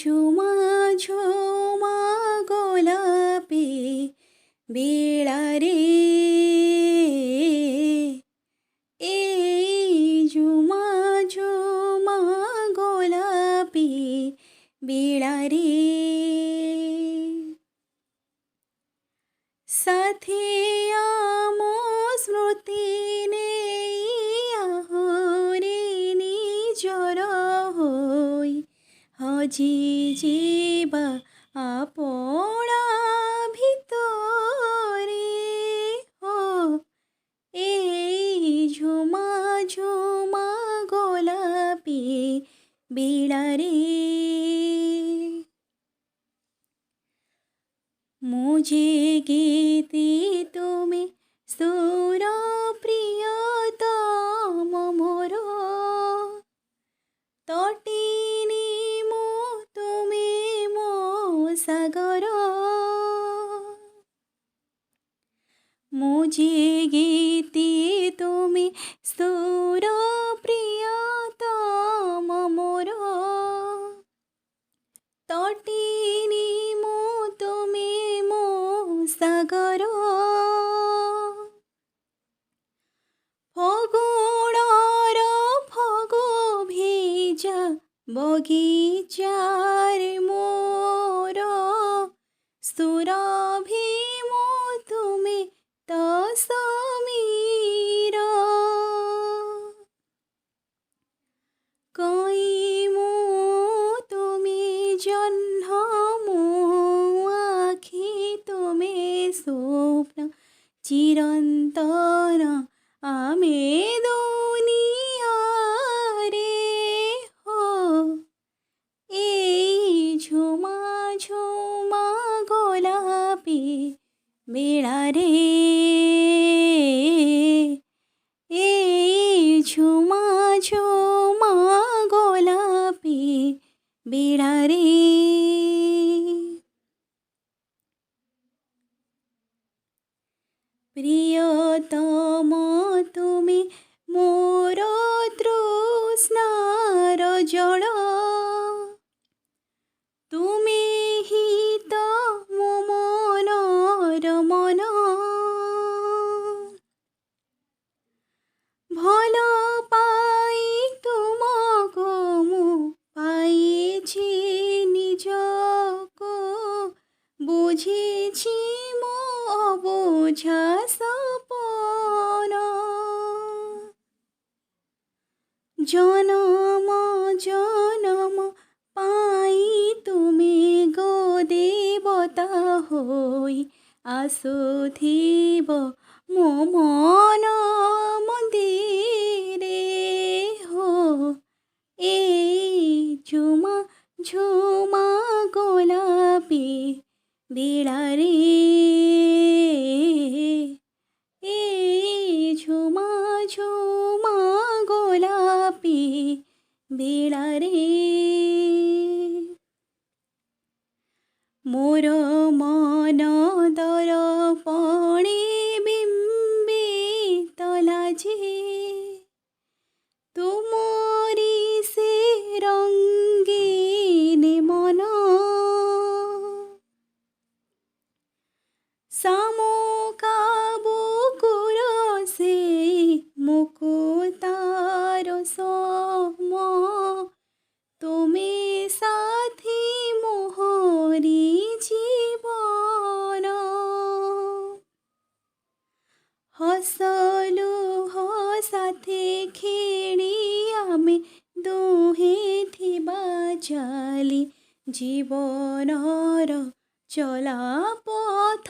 ঝুমা ঝুমা গোলাপি বেড়ারে, এই ঝুমা ঝুমা গোলাপি বেড়ারে, সাথে আমো স্মৃতি নেই আহরে নিজর হই হজি ଯିବା ଆପଣା ভিতরে, হো এই ঝুমা ঝুমা গোলাপি বিড়ারে। মুঝে গীতি তুমি সুর প্রিয়তম মোর, তটিনী মো তুমি মো সাগর। মুঝে গীতি তুমি সুর প্রিয়তম মোর, তটিনী মো তুমি মো সাগর। ফগুণর ফগু ভিজা বগিচারে মোর, সুরভি মো তুমি তো সমীর। কই মো তুমি জহ্ন মো আখি তুমি স্বপ্ন চিরন্তন আমি দুনিয়ারে, হো এই ঝুমা ঝুমা গোলাপি বেড়ারে, এই ঝুমা ঝুমা গোলাপি বেড়ারে। প্রিয়তম তুমি মোর তৃষ্ণার জল, তুমি হি তো মো মনর মন। ভাল পাই তুমকো মু পাইছি নিজকো, বুঝেছি মো অবুঝা সপন। জনম জনম পাই তুমি গো দেবতা হই আসুথিব মো মন মন্দিরে, হো এই ঝুমা ঝুমা গোলাপি বিড়ারে, এই ঝুমা ঝুমা গোলাপি বিড়ারে। মোর মন দর্পণে বিম্বিত লাজে, তুমরি সে রঙ্গিন মন। শামুকা বুকুর সে মুকুতার সম, তুমি সাথী মোহরি জীবন। হসলু সাথে খেলি আমি দুহে থিবা চালি জীবনর চলা পথ